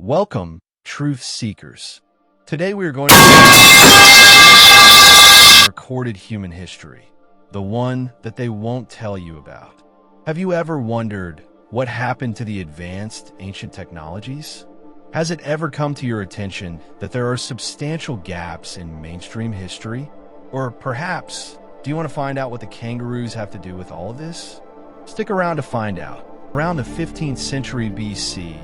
Welcome, truth seekers. Today we are going to recorded human history, the one that they won't tell you about. Have you ever wondered what happened to the advanced ancient technologies? Has it ever come to your attention that there are substantial gaps in mainstream history? Or perhaps, do you want to find out what the kangaroos have to do with all of this? Stick around to find out. Around the 15th century BC,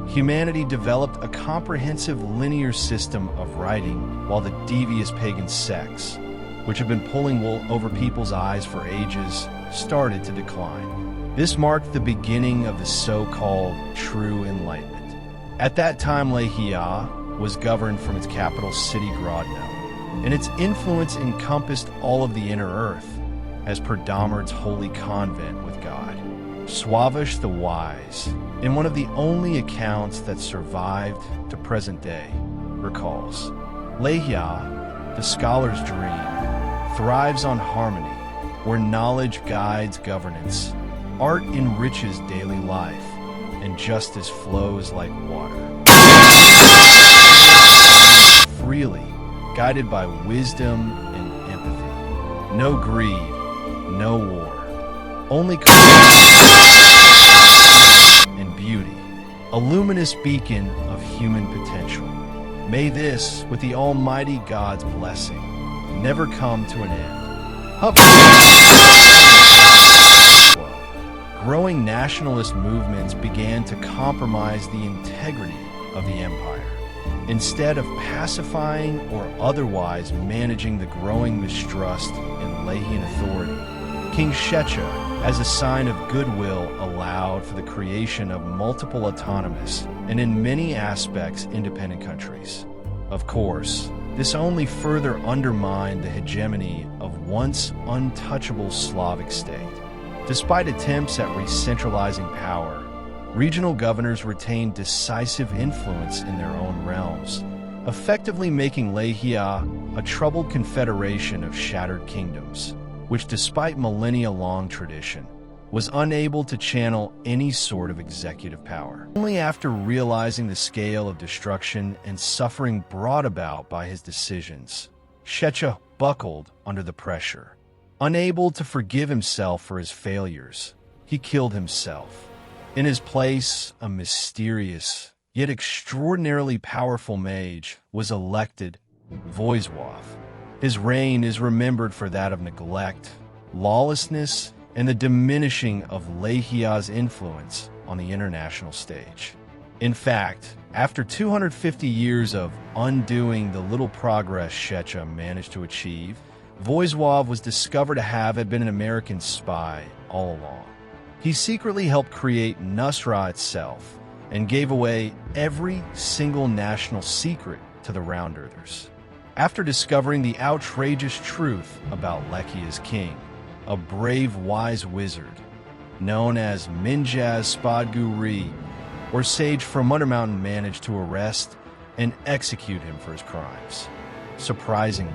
humanity developed a comprehensive linear system of writing while the devious pagan sects, which have been pulling wool over people's eyes for ages, started to decline. This marked the beginning of the so-called True Enlightenment. At that time, Lahia was governed from its capital city Grodno, and its influence encompassed all of the inner earth, as per Dahmer's holy convent with God. Swavish the Wise, in one of the only accounts that survived to present day, recalls, Lahia, the scholar's dream, thrives on harmony, where knowledge guides governance, art enriches daily life, and justice flows like water. Freely, guided by wisdom and empathy. No greed, no war, only and beauty, a luminous beacon of human potential. May this, with the Almighty God's blessing, never come to an end. Growing nationalist movements began to compromise the integrity of the empire. Instead of pacifying or otherwise managing the growing mistrust in Lahian authority, King Shecha, as a sign of goodwill, allowed for the creation of multiple autonomous and in many aspects independent countries. Of course, this only further undermined the hegemony of once untouchable Slavic state. Despite attempts at re-centralizing power, regional governors retained decisive influence in their own realms, effectively making Lahia a troubled confederation of shattered kingdoms, which, despite millennia-long tradition, was unable to channel any sort of executive power. Only after realizing the scale of destruction and suffering brought about by his decisions, Shecha buckled under the pressure. Unable to forgive himself for his failures, he killed himself. In his place, a mysterious, yet extraordinarily powerful mage was elected, Voizwav. His reign is remembered for that of neglect, lawlessness, and the diminishing of Lahia's influence on the international stage. In fact, after 250 years of undoing the little progress Shecha managed to achieve, Voizwav was discovered to have been an American spy all along. He secretly helped create Nusra itself and gave away every single national secret to the Round Earthers. After discovering the outrageous truth about Lahia's king, a brave wise wizard known as Minjaz Spadguri, or Sage from Undermountain, managed to arrest and execute him for his crimes. Surprisingly,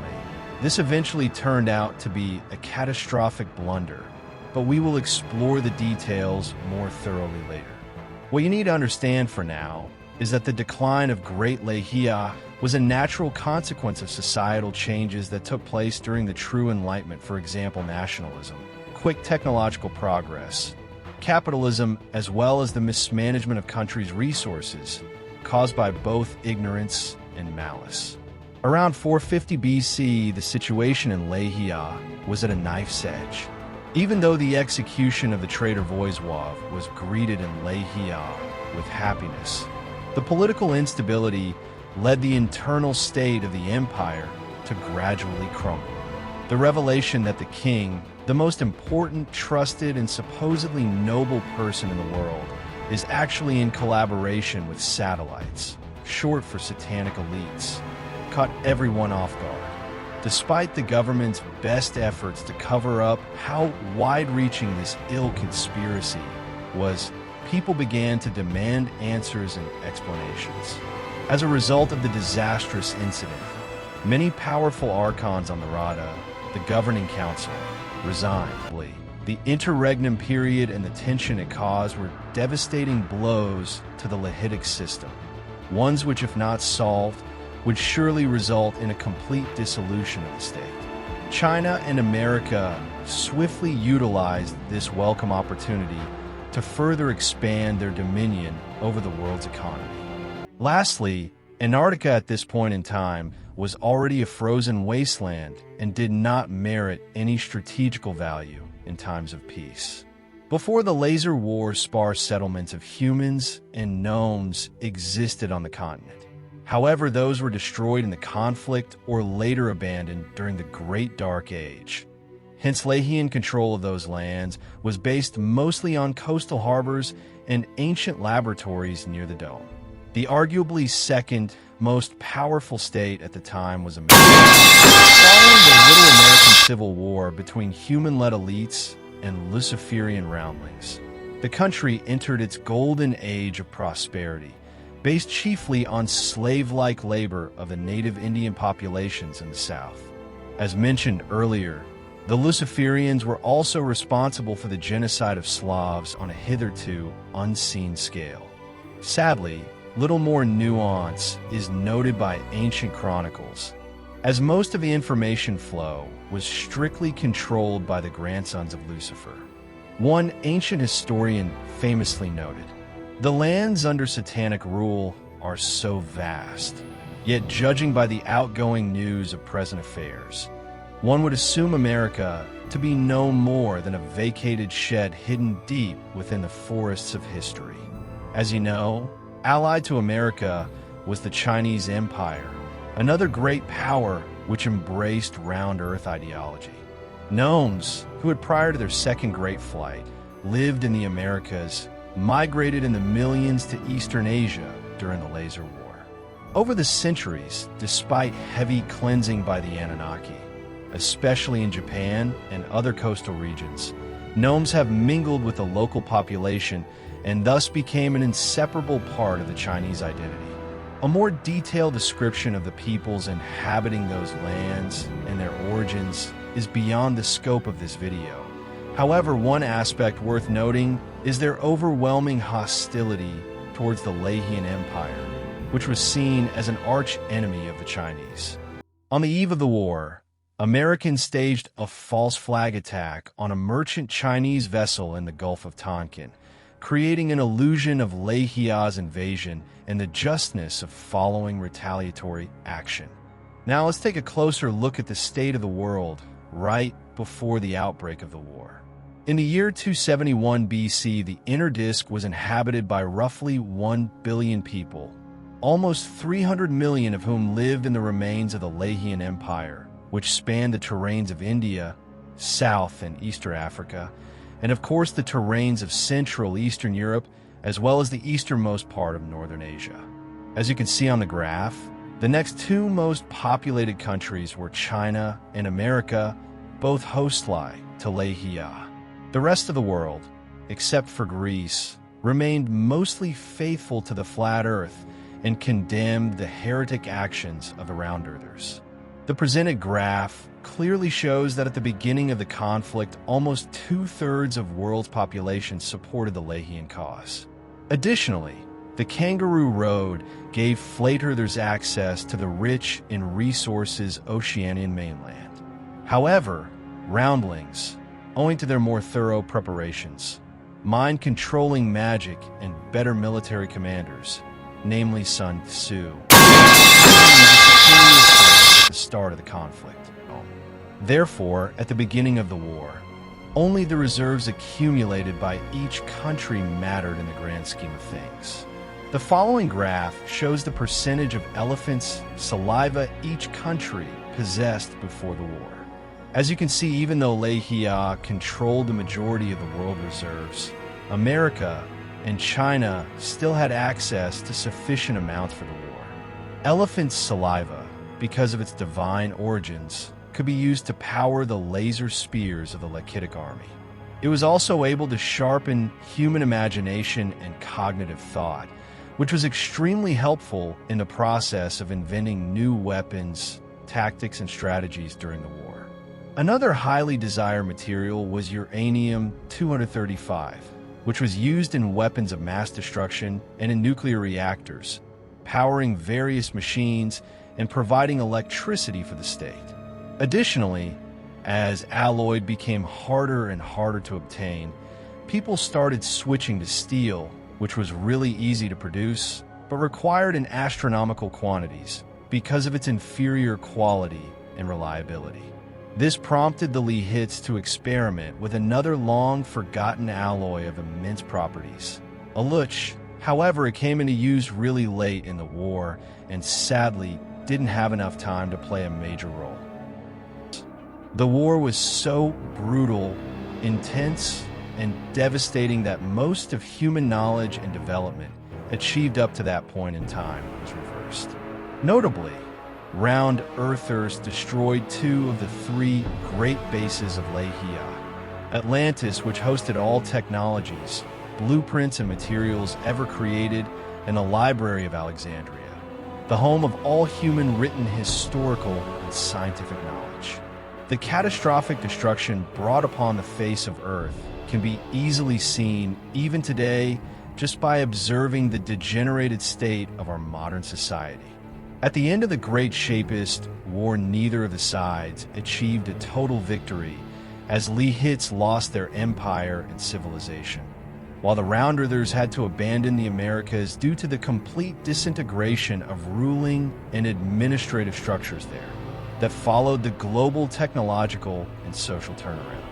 this eventually turned out to be a catastrophic blunder, but we will explore the details more thoroughly later. What you need to understand for now is that the decline of Great Lahia was a natural consequence of societal changes that took place during the True Enlightenment, for example, nationalism, quick technological progress, capitalism, as well as the mismanagement of countries' resources, caused by both ignorance and malice. Around 450 BC, the situation in Lahia was at a knife's edge. Even though the execution of the traitor Voizwav was greeted in Lahia with happiness, the political instability led the internal state of the empire to gradually crumble. The revelation that the king, the most important, trusted, and supposedly noble person in the world, is actually in collaboration with satellites, short for satanic elites, caught everyone off guard. Despite the government's best efforts to cover up how wide-reaching this ill conspiracy was, people began to demand answers and explanations. As a result of the disastrous incident, many powerful archons on the Rada, the governing council, resigned. The interregnum period and the tension it caused were devastating blows to the Lahitic system. ones which, if not solved, would surely result in a complete dissolution of the state. China and America swiftly utilized this welcome opportunity to further expand their dominion over the world's economy. Lastly, Antarctica at this point in time was already a frozen wasteland and did not merit any strategical value in times of peace. Before the Laser War, sparse settlements of humans and gnomes existed on the continent. However, those were destroyed in the conflict or later abandoned during the Great Dark Age. Hence, Lehian control of those lands was based mostly on coastal harbors and ancient laboratories near the dome. The arguably second most powerful state at the time was America. Following the Little American Civil War between human-led elites and Luciferian roundlings, the country entered its golden age of prosperity, based chiefly on slave-like labor of the native Indian populations in the South. As mentioned earlier, the Luciferians were also responsible for the genocide of Slavs on a hitherto unseen scale. Sadly, little more nuance is noted by ancient chronicles, as most of the information flow was strictly controlled by the grandsons of Lucifer. One ancient historian famously noted, "The lands under satanic rule are so vast, yet judging by the outgoing news of present affairs, one would assume America to be no more than a vacated shed hidden deep within the forests of history." As you know, allied to America was the Chinese Empire, another great power which embraced round earth ideology. Gnomes, who had prior to their second great flight lived in the Americas, migrated in the millions to Eastern Asia during the Laser War. Over the centuries, despite heavy cleansing by the Anunnaki, especially in Japan and other coastal regions, gnomes have mingled with the local population and thus became an inseparable part of the Chinese identity. A more detailed description of the peoples inhabiting those lands and their origins is beyond the scope of this video. However, one aspect worth noting is their overwhelming hostility towards the Lehian Empire, which was seen as an arch-enemy of the Chinese. On the eve of the war, Americans staged a false flag attack on a merchant Chinese vessel in the Gulf of Tonkin, creating an illusion of Lehia's invasion and the justness of following retaliatory action. Now let's take a closer look at the state of the world right before the outbreak of the war. In the year 271 BC, the inner disk was inhabited by roughly 1 billion people, almost 300 million of whom lived in the remains of the Lehian Empire, which spanned the terrains of India, South and Eastern Africa, and of course the terrains of Central Eastern Europe, as well as the easternmost part of Northern Asia. As you can see on the graph, the next two most populated countries were China and America, both host-like to Lehia. The rest of the world, except for Greece, remained mostly faithful to the flat earth and condemned the heretic actions of the round-earthers. The presented graph clearly shows that at the beginning of the conflict, almost two-thirds of world's population supported the Lehian cause. Additionally, the Kangaroo Road gave flat earthers access to the rich in resources Oceanian mainland. However, roundlings, owing to their more thorough preparations, mind-controlling magic, and better military commanders, namely Sun Tzu, at the start of the conflict. Therefore, at the beginning of the war, only the reserves accumulated by each country mattered in the grand scheme of things. The following graph shows the percentage of elephants' saliva each country possessed before the war. As you can see, even though Lehia controlled the majority of the world reserves, America and China still had access to sufficient amounts for the war. Elephant saliva, because of its divine origins, could be used to power the laser spears of the Lachitic army. It was also able to sharpen human imagination and cognitive thought, which was extremely helpful in the process of inventing new weapons, tactics, and strategies during the war. Another highly desired material was uranium-235, which was used in weapons of mass destruction and in nuclear reactors, powering various machines and providing electricity for the state. Additionally, as alloy became harder and harder to obtain, people started switching to steel, which was really easy to produce, but required in astronomical quantities because of its inferior quality and reliability. This prompted the Leahists to experiment with another long-forgotten alloy of immense properties, aluch. However, it came into use really late in the war and sadly didn't have enough time to play a major role. The war was so brutal, intense, and devastating that most of human knowledge and development achieved up to that point in time was reversed. Notably, round earthers destroyed 2 of the 3 great bases of Leahia: Atlantis, which hosted all technologies, blueprints, and materials ever created, and the Library of Alexandria, the home of all human written historical and scientific knowledge. The catastrophic destruction brought upon the face of Earth can be easily seen even today just by observing the degenerated state of our modern society. At the end of the Great Shapist War, neither of the sides achieved a total victory as Leahists lost their empire and civilization, while the Round Earthers had to abandon the Americas due to the complete disintegration of ruling and administrative structures there that followed the global technological and social turnaround.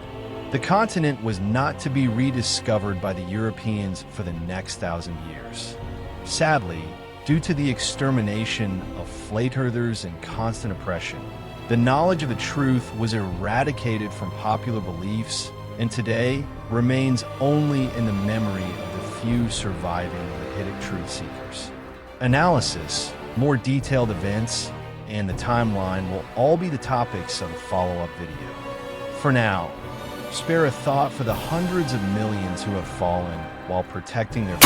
The continent was not to be rediscovered by the Europeans for the next 1,000 years. Sadly, due to the extermination of flat earthers and constant oppression, the knowledge of the truth was eradicated from popular beliefs and today remains only in the memory of the few surviving Lehitic truth seekers. Analysis, more detailed events, and the timeline will all be the topics of a follow-up video. For now, spare a thought for the hundreds of millions who have fallen while protecting their